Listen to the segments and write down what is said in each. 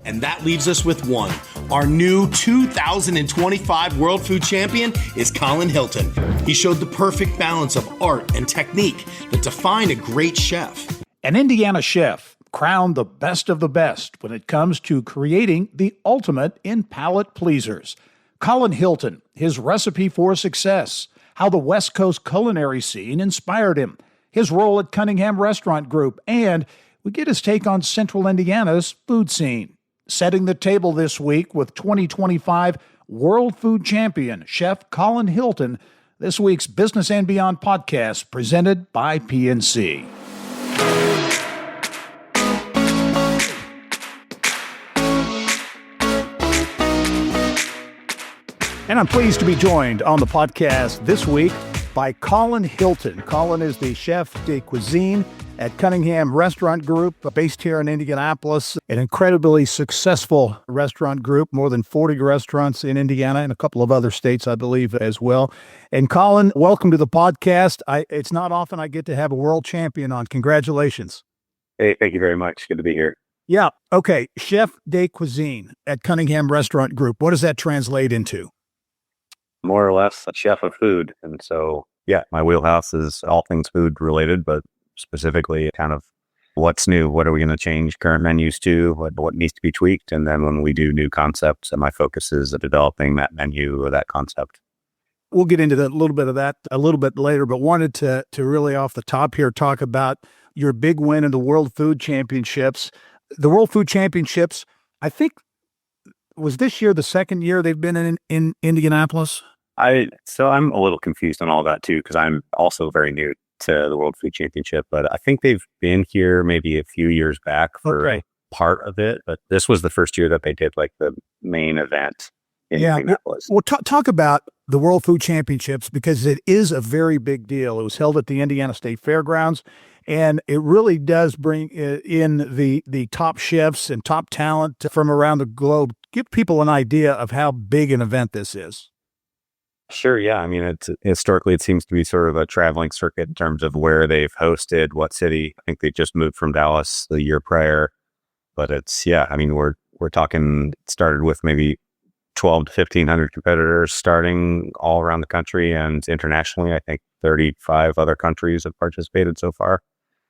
And that leaves us with one. Our new 2025 World Food Champion is Collin Hilton. He showed the perfect balance of art and technique that define a great chef. An Indiana chef crowned the best of the best when it comes to creating the ultimate in palate pleasers. Collin Hilton, his recipe for success, how the West Coast culinary scene inspired him, his role at Cunningham Restaurant Group, and we get his take on Central Indiana's food scene. Setting the table this week with 2025 World Food Champion Chef Collin Hilton, this week's Business and Beyond podcast presented by PNC. And I'm pleased to be joined on the podcast this week by Collin Hilton. Collin is the chef de cuisine at Cunningham Restaurant Group, based here in Indianapolis, an incredibly successful restaurant group, more than 40 restaurants in Indiana and a couple of other states, I believe, as well. And Collin, welcome to the podcast. It's not often I get to have a world champion on. Congratulations. Hey, thank you very much. Good to be here. Yeah. Okay. Chef de cuisine at Cunningham Restaurant Group. What does that translate into? More or less a chef of food. And so, yeah, my wheelhouse is all things food related, but specifically kind of what's new, what are we going to change current menus to, what needs to be tweaked. And then when we do new concepts, my focus is developing that menu or that concept. We'll get into a little bit of that a little bit later, but wanted to really off the top here talk about your big win in the World Food Championships. The World Food Championships, I think, was this year the second year they've been in Indianapolis? So I'm a little confused on all that too, because I'm also very new to the World Food Championship, but I think they've been here maybe a few years back for part of it, but this was the first year that they did like the main event in Indianapolis. Well, talk about the World Food Championships, because it is a very big deal. It was held at the Indiana State Fairgrounds, and it really does bring in the top chefs and top talent from around the globe. Give people an idea of how big an event this is. Sure. Yeah. I mean, historically, it seems to be sort of a traveling circuit in terms of where they've hosted, what city. I think they just moved from Dallas the year prior, but I mean, we're talking, it started with maybe 12 to 1,500 competitors starting all around the country, and internationally, I think 35 other countries have participated so far.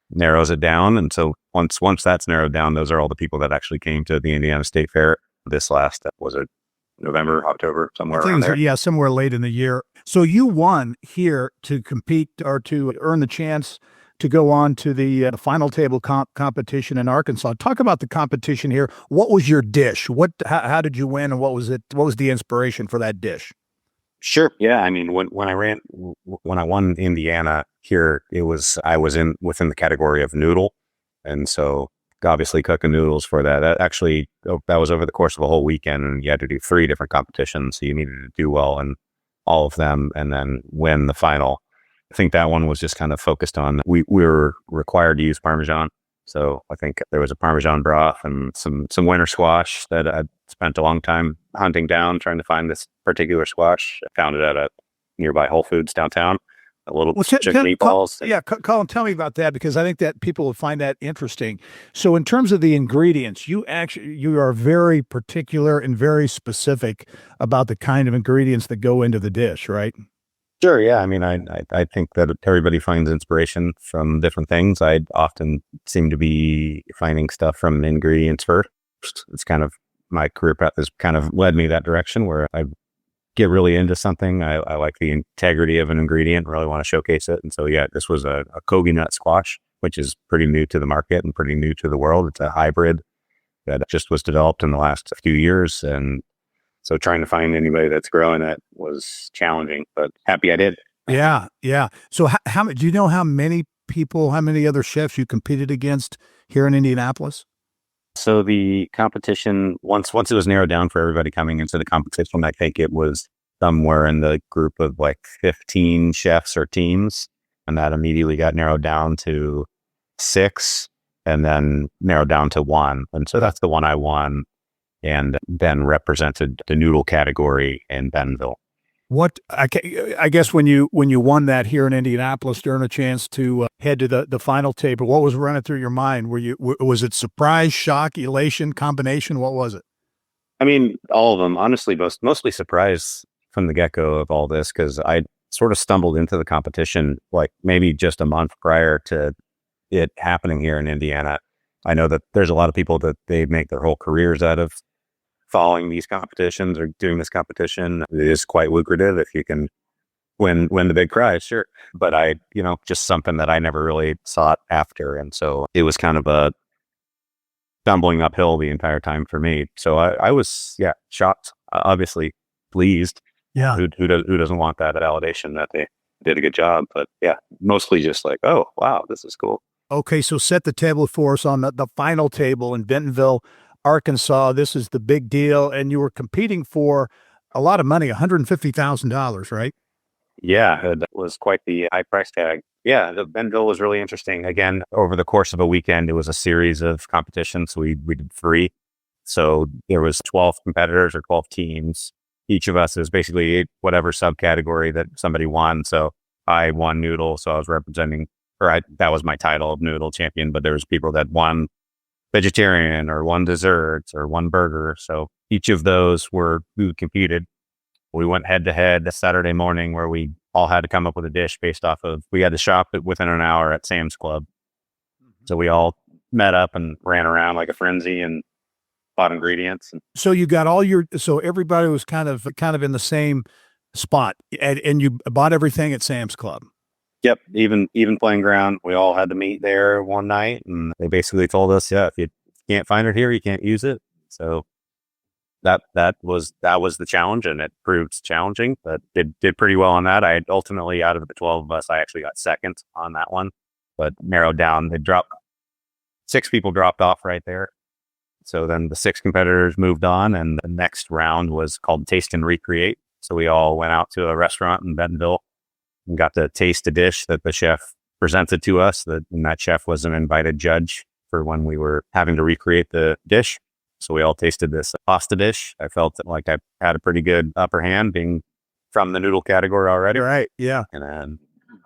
Narrows it down. And so once that's narrowed down, those are all the people that actually came to the Indiana State Fair this last, was it November, October, somewhere around there? Yeah, somewhere late in the year. So you won here to compete or to earn the chance to go on to the final table competition in Arkansas. Talk about the competition here. What was your dish? How did you win, and what was it? What was the inspiration for that dish? Sure. Yeah. I mean, when I won Indiana here, I was within the category of noodle, and so obviously cooking noodles for that. That was over the course of a whole weekend, and you had to do 3 different competitions. So you needed to do well in all of them and then win the final. I think that one was just kind of focused on, we were required to use Parmesan. So I think there was a Parmesan broth and some winter squash that I spent a long time hunting down, trying to find this particular squash. I found it at a nearby Whole Foods downtown. Chicken meatballs. Collin, tell me about that, because I think that people will find that interesting. So in terms of the ingredients, you are very particular and very specific about the kind of ingredients that go into the dish, right? Sure. Yeah. I mean, I think that everybody finds inspiration from different things. I often seem to be finding stuff from ingredients first. It's kind of my career path has kind of led me that direction, where I get really into something. I like the integrity of an ingredient, really want to showcase it. And so, yeah, this was a kogi nut squash, which is pretty new to the market and pretty new to the world. It's a hybrid that just was developed in the last few years. And so trying to find anybody that's growing it was challenging, but happy I did. Yeah. Yeah. So how do you know how many other chefs you competed against here in Indianapolis? So the competition, once it was narrowed down for everybody coming into the competition, I think it was somewhere in the group of like 15 chefs or teams. And that immediately got narrowed down to 6 and then narrowed down to 1. And so that's the one I won, and then represented the noodle category in Bentonville. I guess when you won that here in Indianapolis during a chance to head to the final table, what was running through your mind? Was it surprise, shock, elation, combination? What was it? I mean, all of them, honestly, mostly surprised from the get-go of all this, because I sort of stumbled into the competition like maybe just a month prior to it happening here in Indiana. I know that there's a lot of people that they make their whole careers out of following these competitions or doing this competition. It is quite lucrative if you can win the big prize, sure. But just something that I never really sought after. And so it was kind of a stumbling uphill the entire time for me. So I was, shocked, obviously pleased. Yeah. Who doesn't want that validation that they did a good job? But yeah, mostly just like, oh, wow, this is cool. Okay, so set the table for us on the final table in Bentonville, Arkansas. This is the big deal, and you were competing for a lot of money, $150,000, right? Yeah, that was quite the high price tag. Yeah, the Bentonville was really interesting. Again, over the course of a weekend, it was a series of competitions. We did 3. So there was 12 competitors or 12 teams. Each of us is basically whatever subcategory that somebody won. So I won noodle, so I was representing, that was my title of noodle champion, but there was people that won vegetarian or won desserts or won burger. So each of those who competed. We went head to head Saturday morning, where we all had to come up with a dish based off of, we had to shop it within an hour at Sam's Club. So we all met up and ran around like a frenzy and bought ingredients. So you got so everybody was kind of in the same spot, and you bought everything at Sam's Club. Yep. Even playing ground. We all had to meet there one night, and they basically told us, if you can't find it here, you can't use it. So that was the challenge, and it proved challenging, but did pretty well on that. I ultimately, out of the 12 of us, I actually got second on that one, but narrowed down. 6 people dropped off right there. So then the 6 competitors moved on, and the next round was called Taste and Recreate. So we all went out to a restaurant in Bentonville and got to taste a dish that the chef presented to us. And that chef was an invited judge for when we were having to recreate the dish. So we all tasted this pasta dish. I felt like I had a pretty good upper hand being from the noodle category already. Right. Yeah. And then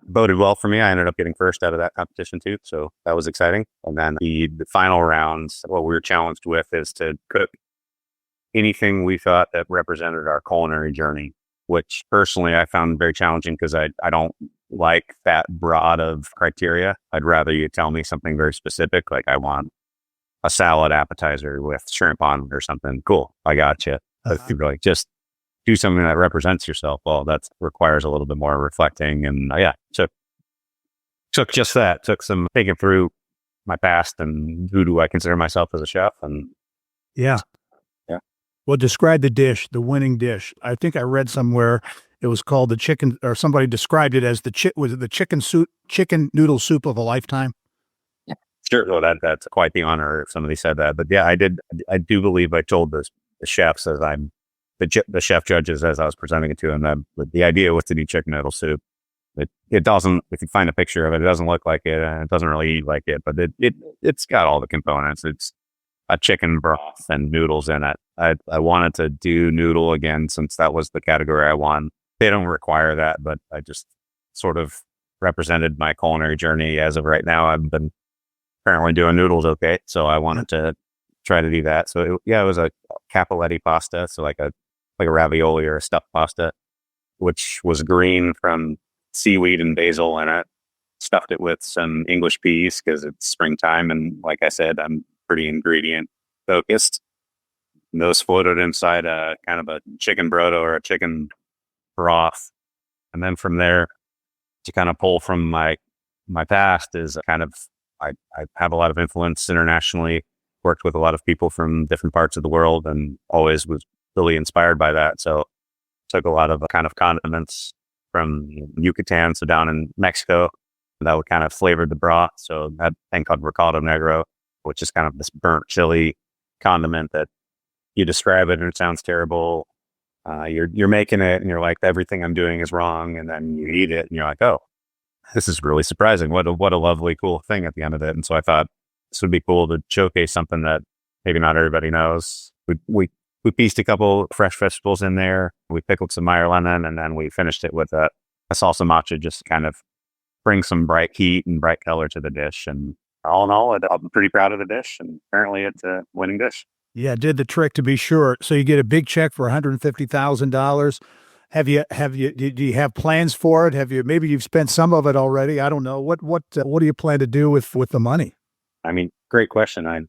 boded well for me. I ended up getting first out of that competition too. So that was exciting. And then the final rounds, what we were challenged with is to cook anything we thought that represented our culinary journey, which personally I found very challenging because I don't like that broad of criteria. I'd rather you tell me something very specific, like I want a salad appetizer with shrimp on it or something. Cool, I got you. But if you're like, just do something that represents yourself, well, that requires a little bit more reflecting. And took just that. Took some thinking through my past and who do I consider myself as a chef. And yeah. Well, describe the dish, the winning dish. I think I read somewhere it was called the chicken, or somebody described it as was it the chicken noodle soup of a lifetime? Sure. Well, that's quite the honor if somebody said that. But yeah, I do believe I told the chefs as the chef judges as I was presenting it to them, that the idea was to do chicken noodle soup. It doesn't, if you find a picture of it, it doesn't look like it, and it doesn't really eat like it, but it's got all the components. It's a chicken broth and noodles in it. I wanted to do noodle again since that was the category I won. They don't require that, but I just sort of represented my culinary journey as of right now. I've been apparently doing noodles okay, so I wanted to try to do that. So it was a cappelletti pasta, so like a ravioli or a stuffed pasta, which was green from seaweed and basil in it. Stuffed it with some English peas because it's springtime, and like I said, I'm pretty ingredient focused. And those floated inside a kind of a chicken brodo or a chicken broth, and then from there, to kind of pull from my past is kind of I have a lot of influence internationally, worked with a lot of people from different parts of the world, and always was really inspired by that. So took a lot of kind of condiments from Yucatan, so down in Mexico, that would kind of flavored the broth. So that thing called recado negro, which is kind of this burnt chili condiment that you describe it and it sounds terrible. You're making it and you're like, everything I'm doing is wrong. And then you eat it and you're like, oh, this is really surprising. What a lovely, cool thing at the end of it. And so I thought this would be cool to showcase something that maybe not everybody knows. We we pieced a couple fresh vegetables in there. We pickled some Meyer lemon, and then we finished it with a salsa matcha, just kind of bring some bright heat and bright color to the dish. And all in all, I'm pretty proud of the dish, and apparently it's a winning dish. Yeah, did the trick to be sure. So you get a big check for $150,000. Do you have plans for it? Maybe you've spent some of it already? I don't know. What do you plan to do with the money? I mean, great question. I've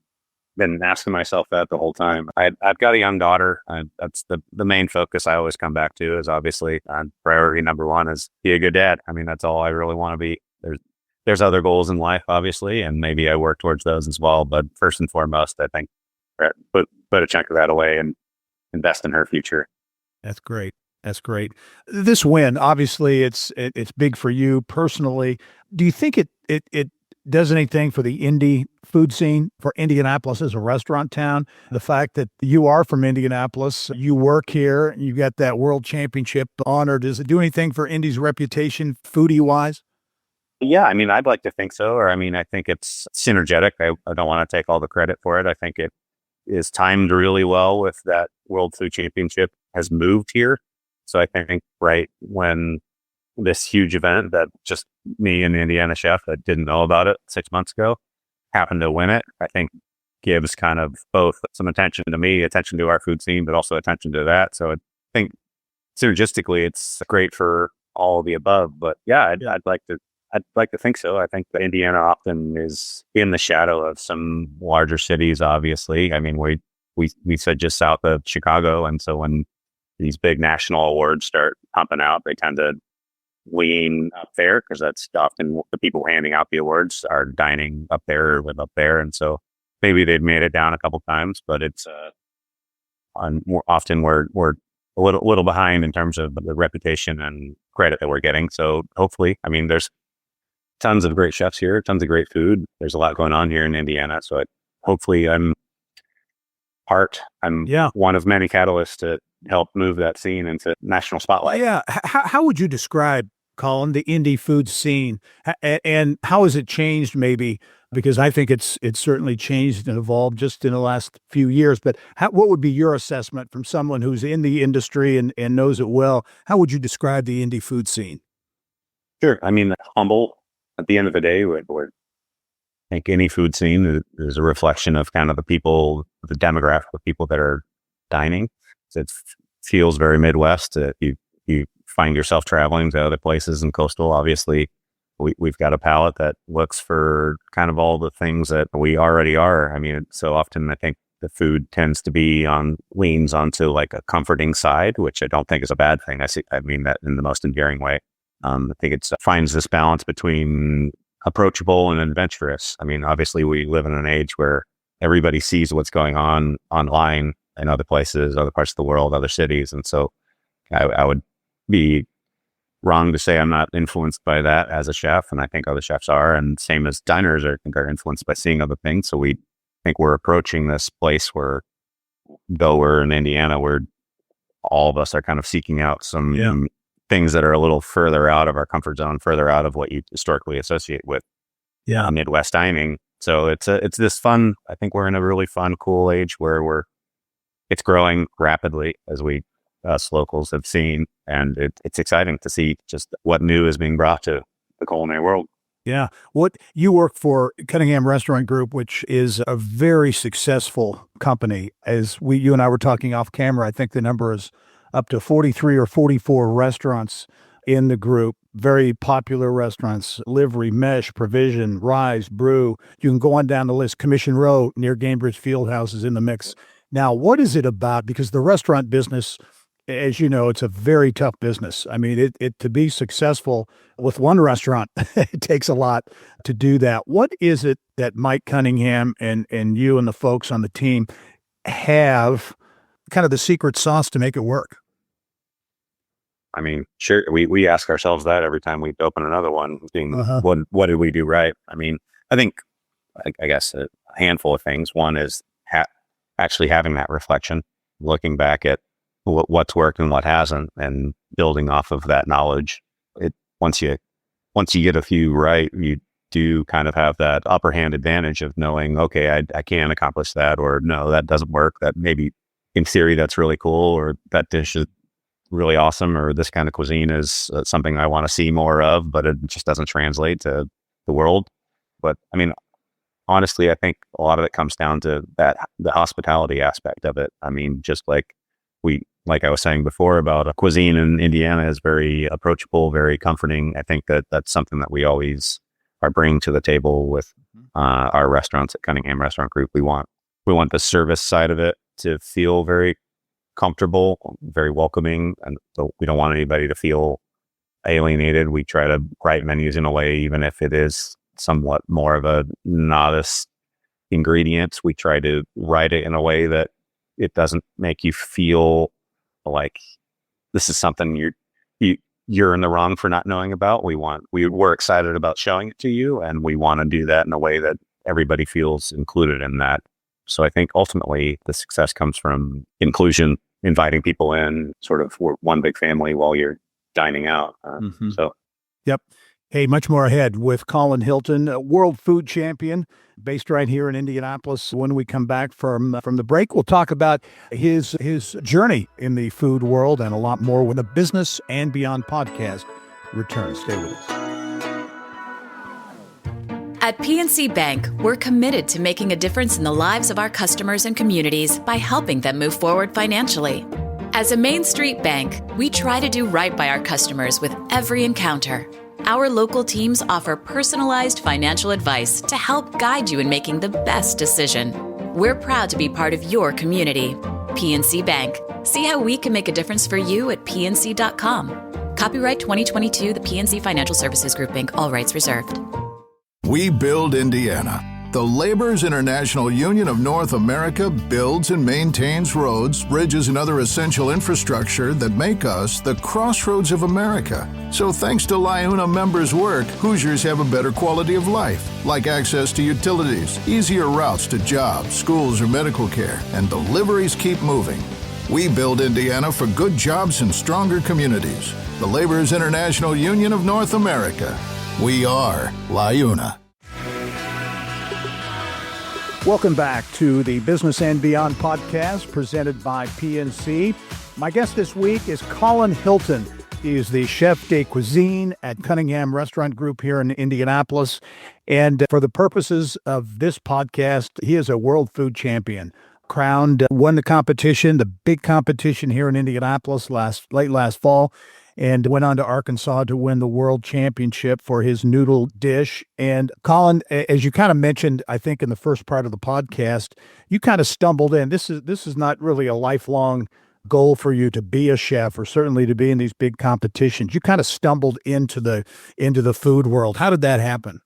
been asking myself that the whole time. I've got a young daughter. That's the main focus I always come back to, is obviously priority number one is be a good dad. I mean, that's all I really want to be. There's other goals in life, obviously, and maybe I work towards those as well. But first and foremost, I think put a chunk of that away and invest in her future. That's great. That's great. This win, obviously, it's big for you personally. Do you think it does anything for the Indy food scene, for Indianapolis as a restaurant town? The fact that you are from Indianapolis, you work here, you got that world championship honor. Does it do anything for Indy's reputation, foodie wise? Yeah, I mean, I'd like to think so. Or, I mean, I think it's synergetic. I don't want to take all the credit for it. I think it is timed really well with that World Food Championship has moved here. So I think right when this huge event that just me and the Indiana chef that didn't know about it 6 months ago happened to win it, I think gives kind of both some attention to me, attention to our food scene, but also attention to that. So I think synergistically, it's great for all of the above. But yeah, I'd like to think so. I think that Indiana often is in the shadow of some larger cities, obviously. I mean, we said just south of Chicago. And so when these big national awards start pumping out, they tend to lean up there because that's often the people handing out the awards are dining up there or live up there. And so maybe they've made it down a couple times, but it's more often we're a little behind in terms of the reputation and credit that we're getting. So hopefully, I mean, there's tons of great chefs here, tons of great food. There's a lot going on here in Indiana. So hopefully I'm one of many catalysts to help move that scene into national spotlight. Yeah. How would you describe, Collin, the indie food scene, and how has it changed maybe? Because I think it's certainly changed and evolved just in the last few years. But what would be your assessment from someone who's in the industry and knows it well? How would you describe the indie food scene? Sure. I mean, humble at the end of the day. I think any food scene is a reflection of kind of the people, the demographic of people that are dining. It feels very Midwest. You find yourself traveling to other places and coastal. Obviously, we've got a palate that looks for kind of all the things that we already are. I mean, so often I think the food tends to leans onto like a comforting side, which I don't think is a bad thing. I mean that in the most endearing way. I think it finds this balance between approachable and adventurous. I mean, obviously we live in an age where everybody sees what's going on online in other places, other parts of the world, other cities. And so I would be wrong to say I'm not influenced by that as a chef. And I think other chefs are, and same as diners are influenced by seeing other things. So we think we're approaching this place where, though we're in Indiana, where all of us are kind of seeking out some things that are a little further out of our comfort zone, further out of what you historically associate with Midwest dining. So it's this fun, I think we're in a really fun, cool age where it's growing rapidly as us locals have seen. And it's exciting to see just what new is being brought to the culinary world. Yeah. You work for Cunningham Restaurant Group, which is a very successful company. As you and I were talking off camera, I think the number is up to 43 or 44 restaurants in the group. Very popular restaurants: Livery, Mesh, Provision, Rise, Brew. You can go on down the list. Commission Row near Gainbridge Fieldhouse is in the mix. Now, what is it about? Because the restaurant business, as you know, it's a very tough business. I mean, it to be successful with one restaurant, it takes a lot to do that. What is it that Mike Cunningham and you and the folks on the team have kind of the secret sauce to make it work? I mean, sure, we ask ourselves that every time we open another one, what did we do right? I mean, I think, I guess a handful of things. One is actually having that reflection, looking back at what's worked and what hasn't, and building off of that knowledge. Once you get a few right, you do kind of have that upper hand advantage of knowing, okay, I can accomplish that, or no, that doesn't work. That maybe in theory, that's really cool, or that dish is really awesome, or this kind of cuisine is something I want to see more of, but it just doesn't translate to the world. But I mean, honestly, I think a lot of it comes down to the hospitality aspect of it. I mean, just like I was saying before about a cuisine in Indiana is very approachable, very comforting. I think that's something that we always are bringing to the table with our restaurants at Cunningham Restaurant Group. We want the service side of it to feel very comfortable, very welcoming, and so we don't want anybody to feel alienated. We try to write menus in a way, even if it is somewhat more of a novice ingredient, we try to write it in a way that it doesn't make you feel like this is something you're in the wrong for not knowing about. We're excited about showing it to you, and we want to do that in a way that everybody feels included in that. So I think ultimately the success comes from inclusion, inviting people in, sort of we're one big family while you're dining out. Yep. Hey, much more ahead with Collin Hilton, a world food champion based right here in Indianapolis. When we come back from the break, we'll talk about his journey in the food world and a lot more when the Business and Beyond podcast returns. Stay with us. At PNC Bank, we're committed to making a difference in the lives of our customers and communities by helping them move forward financially. As a Main Street bank, we try to do right by our customers with every encounter. Our local teams offer personalized financial advice to help guide you in making the best decision. We're proud to be part of your community. PNC Bank. See how we can make a difference for you at pnc.com. Copyright 2022, the PNC Financial Services Group, Inc., all rights reserved. We build Indiana. The Laborers International Union of North America builds and maintains roads, bridges, and other essential infrastructure that make us the crossroads of America. So thanks to LIUNA members' work, Hoosiers have a better quality of life, like access to utilities, easier routes to jobs, schools, or medical care, and deliveries keep moving. We build Indiana for good jobs and stronger communities. The Laborers International Union of North America. We are LIUNA. Welcome back to the Business and Beyond podcast presented by PNC. My guest this week is Collin Hilton. He is the chef de cuisine at Cunningham Restaurant Group here in Indianapolis. And for the purposes of this podcast, he is a world food champion. Crowned, won the competition, the big competition here in Indianapolis late last fall, and went on to Arkansas to win the world championship for his noodle dish. And Collin, as you kind of mentioned, I think in the first part of the podcast, you kind of stumbled in. This is not really a lifelong goal for you to be a chef, or certainly to be in these big competitions. You kind of stumbled into the food world. How did that happen?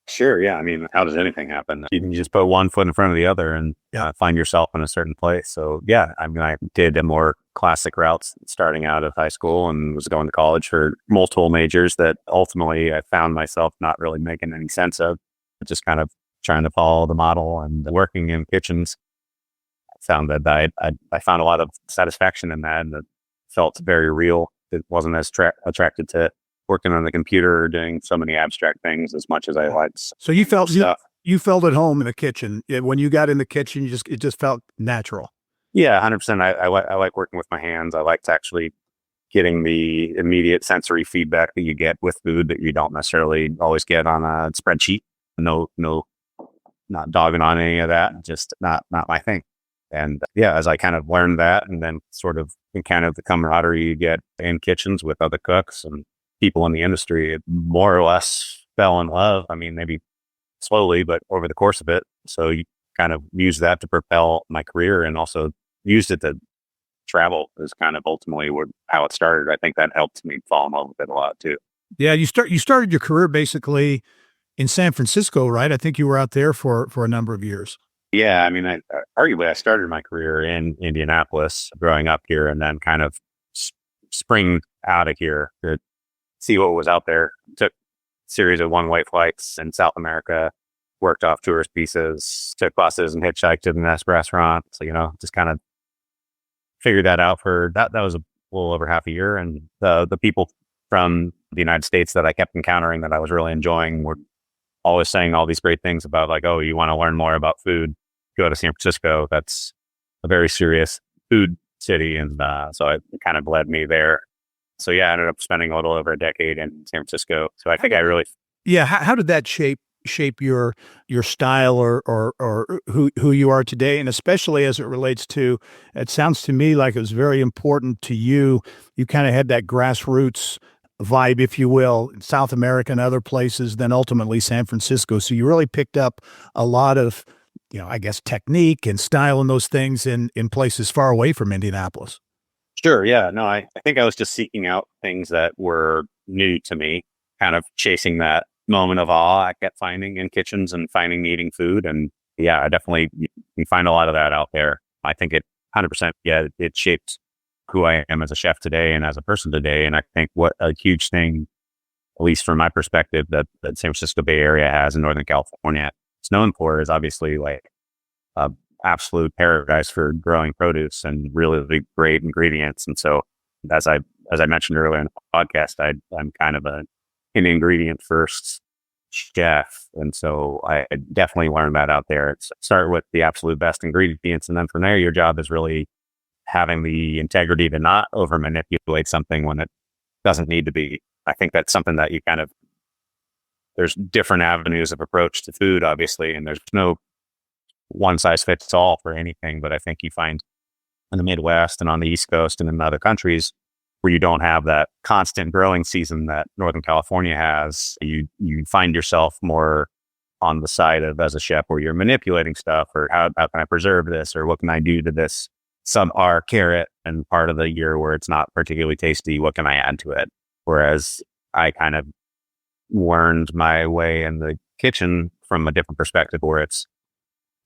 Sure. Yeah. I mean, how does anything happen? You can just put one foot in front of the other and find yourself in a certain place. So yeah, I mean, I did a more classic routes starting out of high school and was going to college for multiple majors that ultimately I found myself not really making any sense of, just kind of trying to follow the model and working in kitchens. I found that I found a lot of satisfaction in that, and it felt very real. It wasn't as attracted to working on the computer or doing so many abstract things as much as I liked. So you felt you felt at home in the kitchen. When you got in the kitchen, it just felt natural. Yeah, 100%. I like working with my hands. I liked actually getting the immediate sensory feedback that you get with food that you don't necessarily always get on a spreadsheet. No, not dogging on any of that. Just not my thing. And yeah, as I kind of learned that, and then sort of encountered the camaraderie you get in kitchens with other cooks and people in the industry, it more or less fell in love. I mean, maybe slowly, but over the course of it. So you kind of use that to propel my career, and also used it to travel is kind of ultimately how it started. I think that helped me fall in love with it a lot too. Yeah, you started your career basically in San Francisco, right? I think you were out there for a number of years. Yeah, I mean, arguably I started my career in Indianapolis, growing up here, and then kind of spring out of here to see what was out there. Took a series of one-way flights in South America, worked off tourist pieces, took buses and hitchhiked to the next restaurant. So, just kind of figured that out for that. That was a little over half a year. And the people from the United States that I kept encountering that I was really enjoying were always saying all these great things about, like, oh, you want to learn more about food, go to San Francisco. That's a very serious food city. And so it kind of led me there. So yeah, I ended up spending a little over a decade in San Francisco. So I think I really, Yeah, how did that shape your style or who you are today, and especially as it relates to, it sounds to me like it was very important to you. You kind of had that grassroots vibe, if you will, in South America and other places, then ultimately San Francisco. So you really picked up a lot of, I guess, technique and style and those things in places far away from Indianapolis. sure. Yeah, no, I think I was just seeking out things that were new to me, kind of chasing that moment of awe I kept finding in kitchens and finding eating food. And yeah, I definitely, you can find a lot of that out there. I think it 100%, yeah, it shaped who I am as a chef today and as a person today. And I think what a huge thing, at least from my perspective, that San Francisco Bay Area has in Northern California, it's known for is obviously like a absolute paradise for growing produce and really great ingredients. And so as I mentioned earlier in the podcast, I'm kind of an ingredient first chef. And so I definitely learned that out there. It's start with the absolute best ingredients. And then from there, your job is really having the integrity to not over manipulate something when it doesn't need to be. I think that's something that you there's different avenues of approach to food, obviously, and there's no one size fits all for anything. But I think you find in the Midwest and on the East Coast and in other countries where you don't have that constant growing season that Northern California has, you find yourself more on the side of, as a chef, where you're manipulating stuff, or how can I preserve this, or what can I do to this sub-R carrot and part of the year where it's not particularly tasty, what can I add to it? Whereas I kind of learned my way in the kitchen from a different perspective, where it's,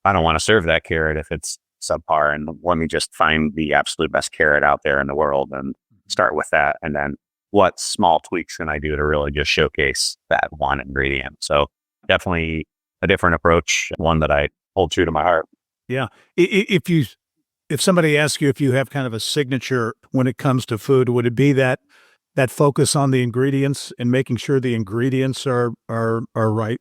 I don't want to serve that carrot if it's subpar, and let me just find the absolute best carrot out there in the world and start with that. And then what small tweaks can I do to really just showcase that one ingredient? So definitely a different approach, one that I hold true to my heart. Yeah. If somebody asks you if you have kind of a signature when it comes to food, would it be that focus on the ingredients and making sure the ingredients are right?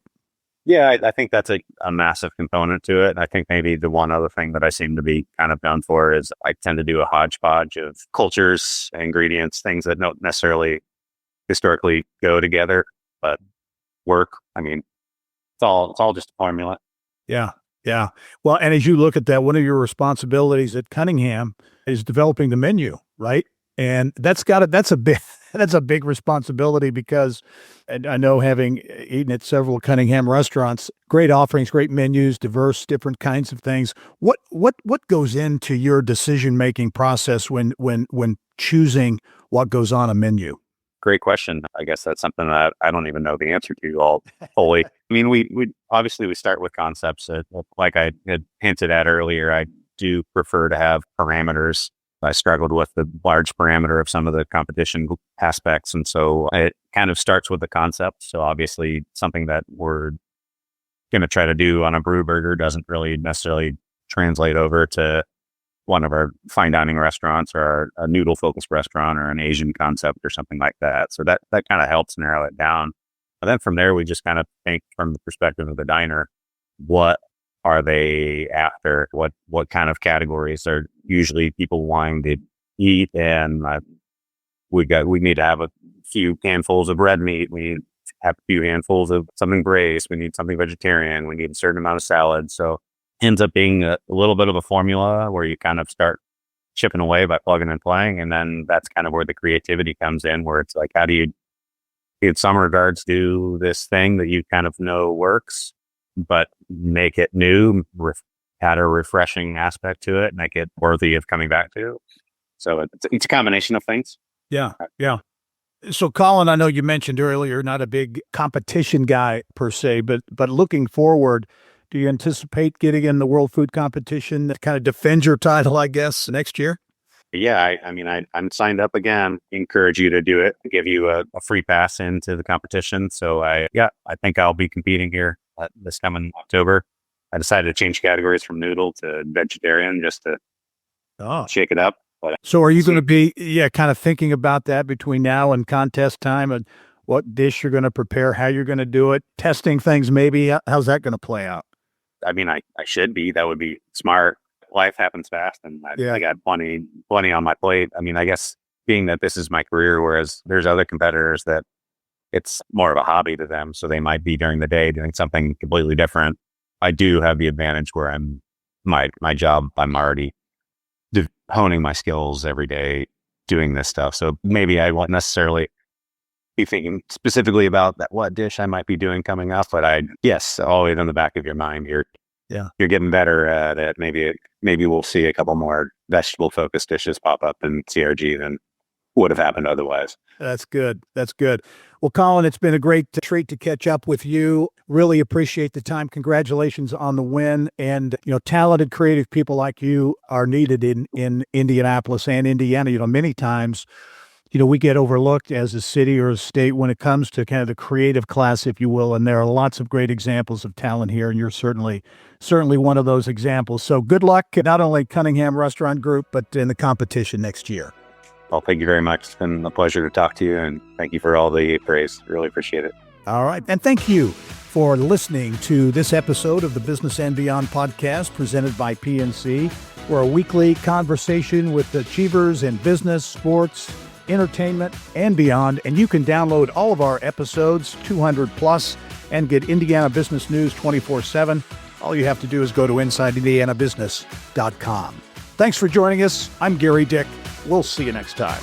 Yeah, I think that's a massive component to it. I think maybe the one other thing that I seem to be kind of known for is I tend to do a hodgepodge of cultures, ingredients, things that don't necessarily historically go together, but work. I mean, it's all just a formula. Yeah. Yeah. Well, and as you look at that, one of your responsibilities at Cunningham is developing the menu, right? And that's a big responsibility, because and I know, having eaten at several Cunningham restaurants, great offerings, great menus, diverse, different kinds of things. What goes into your decision-making process when choosing what goes on a menu? Great question. I guess that's something that I don't even know the answer to all fully. I mean, we obviously we start with concepts. Like I had hinted at earlier, I do prefer to have parameters. I struggled with the large parameter of some of the competition aspects. And so it kind of starts with the concept. So obviously something that we're going to try to do on a brew burger doesn't really necessarily translate over to one of our fine dining restaurants, or a noodle focused restaurant, or an Asian concept or something like that. So that kind of helps narrow it down. And then from there, we just kind of think from the perspective of the diner, what are they after? What kind of categories are usually people wanting to eat? And we need to have a few handfuls of red meat. We need to have a few handfuls of something braised. We need something vegetarian. We need a certain amount of salad. So ends up being a little bit of a formula where you kind of start chipping away by plugging and playing. And then that's kind of where the creativity comes in, where it's like, how do you, in some regards, do this thing that you kind of know works, but make it new, add a refreshing aspect to it, make it worthy of coming back to. So it's a combination of things. Yeah. Yeah. So Collin, I know you mentioned earlier, not a big competition guy per se, but looking forward, do you anticipate getting in the World Food Competition to kind of defend your title, I guess, next year? Yeah, I mean, I'm signed up again. Encourage you to do it. Give you a free pass into the competition. So I think I'll be competing here this coming October. I decided to change categories from noodle to vegetarian just to shake it up. But so are you going to be, kind of thinking about that between now and contest time, and what dish you're going to prepare, how you're going to do it, testing things maybe? How's that going to play out? I mean, I should be. That would be smart. life happens fast, and Yeah. I got plenty on my plate. I mean, I guess being that this is my career, whereas there's other competitors that it's more of a hobby to them. So they might be during the day doing something completely different. I do have the advantage where my job, I'm already honing my skills every day doing this stuff. So maybe I won't necessarily be thinking specifically about what dish I might be doing coming up, but yes, always in the back of your mind, you're getting better at it. Maybe we'll see a couple more vegetable focused dishes pop up in CRG than would have happened otherwise. That's good. That's good. Well, Collin, it's been a great treat to catch up with you. Really appreciate the time. Congratulations on the win. And, talented, creative people like you are needed in Indianapolis and Indiana. Many times, we get overlooked as a city or a state when it comes to kind of the creative class, if you will. And there are lots of great examples of talent here. And you're certainly one of those examples. So good luck, not only Cunningham Restaurant Group, but in the competition next year. Well, thank you very much. It's been a pleasure to talk to you, and thank you for all the praise. Really appreciate it. All right. And thank you for listening to this episode of the Business and Beyond podcast presented by PNC. We're a weekly conversation with achievers in business, sports, entertainment, and beyond. And you can download all of our episodes, 200 plus, and get Indiana business news 24/7. All you have to do is go to InsideIndianaBusiness.com. Thanks for joining us. I'm Gary Dick. We'll see you next time.